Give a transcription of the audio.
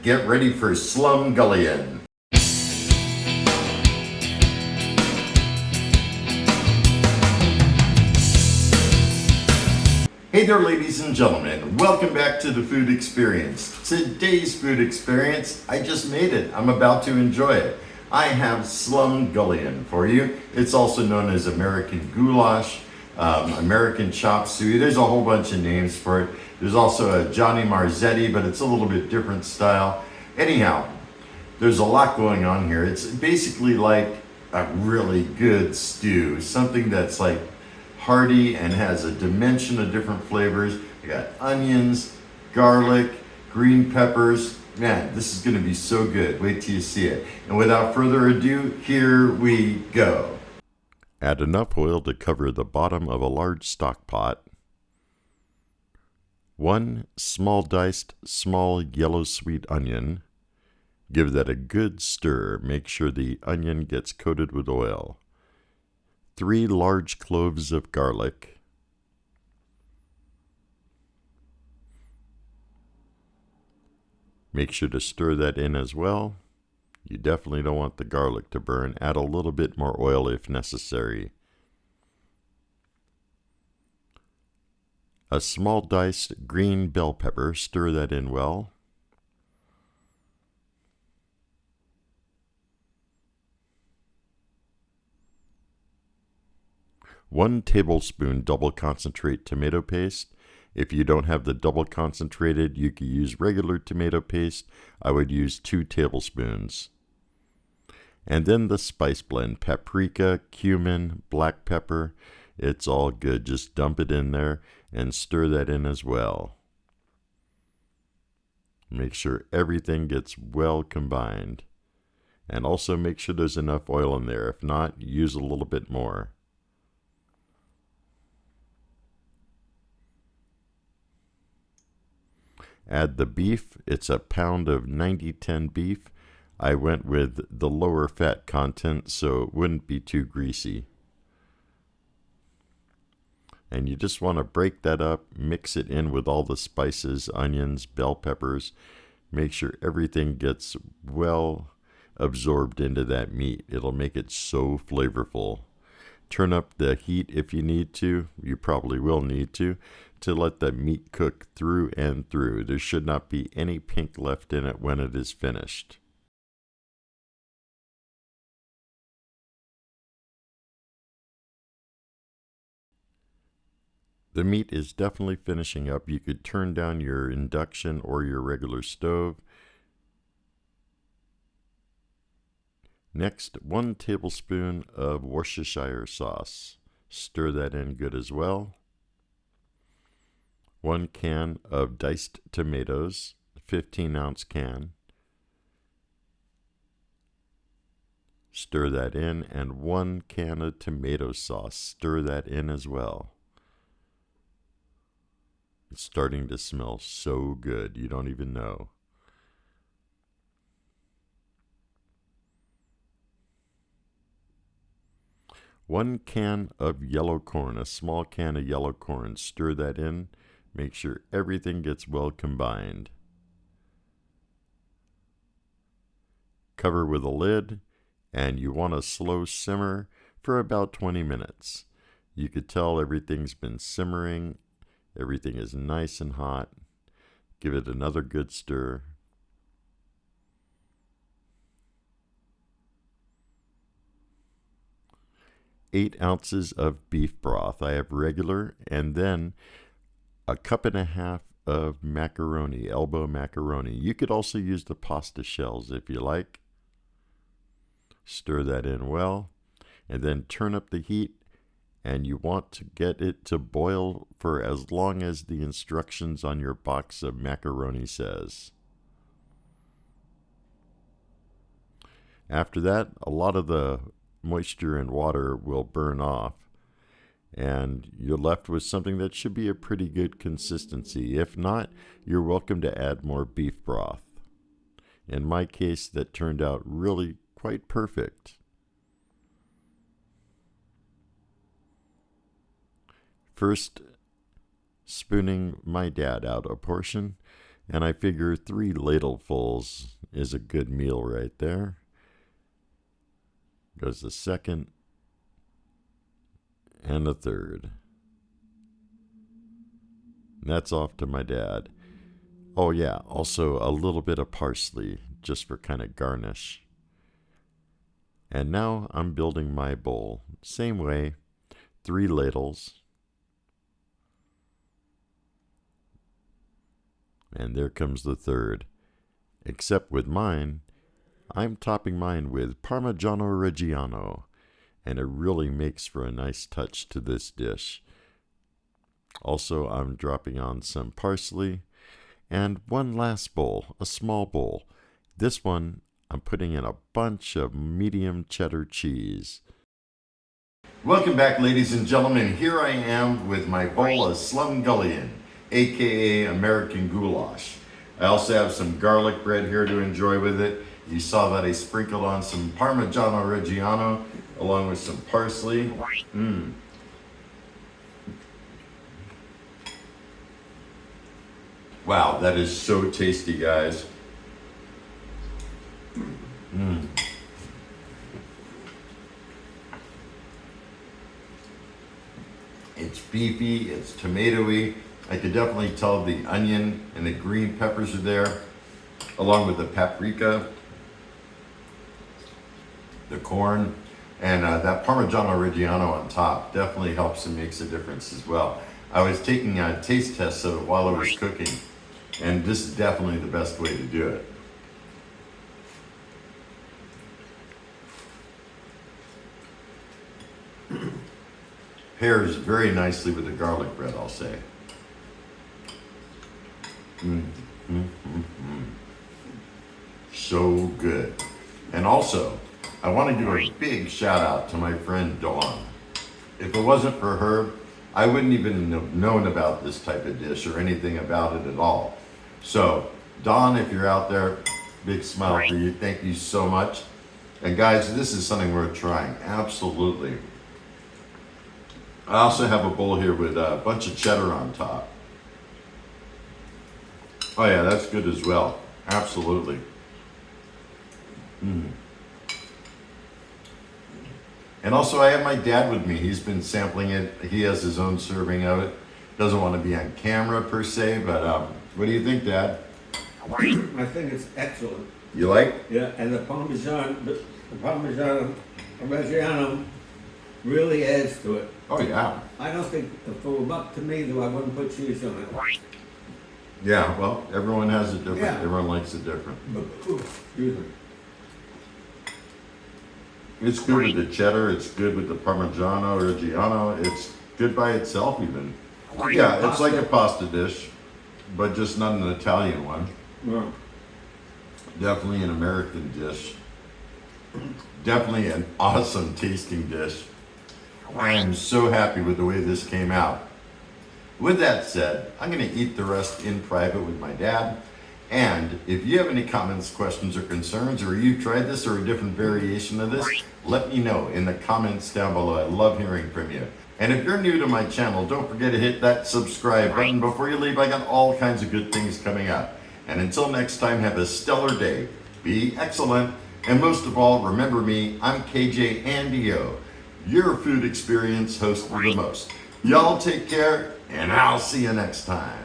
Get ready for Slumgullion. Hey there, ladies and gentlemen. Welcome back to the Food Experience. Today's food experience, I just made it. I'm about to enjoy it. I have Slumgullion for you. It's also known as American Goulash, American Chop Suey. There's a whole bunch of names for it. There's also a Johnny Marzetti, but it's a little bit different style. Anyhow, there's a lot going on here. It's basically like a really good stew, something that's like hearty and has a dimension of different flavors. I got onions, garlic, green peppers. Man, this is going to be so good. Wait till you see it. And without further ado, here we go. Add enough oil to cover the bottom of a large stock pot. 1 small diced small yellow sweet onion. Give that a good stir. Make sure the onion gets coated with oil. 3 large cloves of garlic. Make sure to stir that in as well. You definitely don't want the garlic to burn. Add a little bit more oil if necessary. A small diced green bell pepper. Stir that in well. One tablespoon double concentrate tomato paste. If you don't have the double concentrated, you could use regular tomato paste. I would use 2 tablespoons. And then the spice blend, paprika, cumin, black pepper. It's all good. Just dump it in there and stir that in as well. Make sure everything gets well combined. And also make sure there's enough oil in there. If not, use a little bit more. Add the beef. It's a pound of 90-10 beef. I went with the lower fat content so it wouldn't be too greasy. And you just want to break that up, mix it in with all the spices, onions, bell peppers. Make sure everything gets well absorbed into that meat. It'll make it so flavorful. Turn up the heat if you need to. You probably will need to let the meat cook through and through. There should not be any pink left in it when it is finished. The meat is definitely finishing up. You could turn down your induction or your regular stove. Next, 1 tablespoon of Worcestershire sauce. Stir that in good as well. 1 can of diced tomatoes, 15-ounce can. Stir that in, and 1 can of tomato sauce. Stir that in as well. It's starting to smell so good, you don't even know. One can of yellow corn, a small can of yellow corn. Stir that in. Make sure everything gets well combined. Cover with a lid, and you want to slow simmer for about 20 minutes. You could tell everything's been simmering. Everything is nice and hot. Give it another good stir. Eight ounces of beef broth. I have regular, and then a cup and a half of macaroni, elbow macaroni. You could also use the pasta shells if you like. Stir that in well, and then turn up the heat, and you want to get it to boil for as long as the instructions on your box of macaroni says. After that, a lot of the moisture and water will burn off, and you're left with something that should be a pretty good consistency. If not, you're welcome to add more beef broth. In my case, that turned out really quite perfect. First, spooning my dad out a portion, And I figure 3 ladlefuls is a good meal right there. Goes the second and the third. And that's off to my dad. Oh yeah, also a little bit of parsley, just for kind of garnish. And now I'm building my bowl. Same way, 3 ladles. And there comes the third. Except with mine, I'm topping mine with Parmigiano Reggiano, and it really makes for a nice touch to this dish. Also, I'm dropping on some parsley, and one last bowl, a small bowl. This one, I'm putting in a bunch of medium cheddar cheese. Welcome back, ladies and gentlemen. Here I am with my bowl of Slumgullion, aka American Goulash. I also have some garlic bread here to enjoy with it. You saw that I sprinkled on some Parmigiano Reggiano along with some parsley. Wow, that is so tasty, guys. It's beefy, it's tomatoey. I could definitely tell the onion and the green peppers are there, along with the paprika, the corn, and that Parmigiano Reggiano on top definitely helps and makes a difference as well. I was taking a taste test of it while I was cooking, and this is definitely the best way to do it. Pairs very nicely with the garlic bread, I'll say. So good. And also, I want to give a big shout out to my friend Dawn. If it wasn't for her, I wouldn't even have known about this type of dish or anything about it at all. So, Dawn, if you're out there, big smile for you. Thank you so much. And guys, this is something worth trying. Absolutely. I also have a bowl here with a bunch of cheddar on top. Oh yeah, that's good as well. Absolutely. And also I have my dad with me. He's been sampling it. He has his own serving of it. Doesn't want to be on camera per se, but what do you think, Dad? I think it's excellent. You like? Yeah, and the Parmesan Reggiano really adds to it. Oh yeah. I don't think, if it were up to me, though, I wouldn't put cheese on it. Yeah, well, everyone has it different. Yeah. Everyone likes it different. Excuse me. It's good with the cheddar. It's good with the Parmigiano Reggiano. It's good by itself even. Yeah, it's like a pasta dish, but just not an Italian one. Yeah. Definitely an American dish. Definitely an awesome tasting dish. I am so happy with the way this came out. With that said, I'm going to eat the rest in private with my dad. And if you have any comments, questions, or concerns, or you've tried this or a different variation of this, let me know in the comments down below. I love hearing from you. And if you're new to my channel, don't forget to hit that subscribe button before you leave. I got all kinds of good things coming up. And until next time, have a stellar day. Be excellent. And most of all, remember me, I'm KJ Andio, your food experience host for the most. Y'all take care, and I'll see you next time.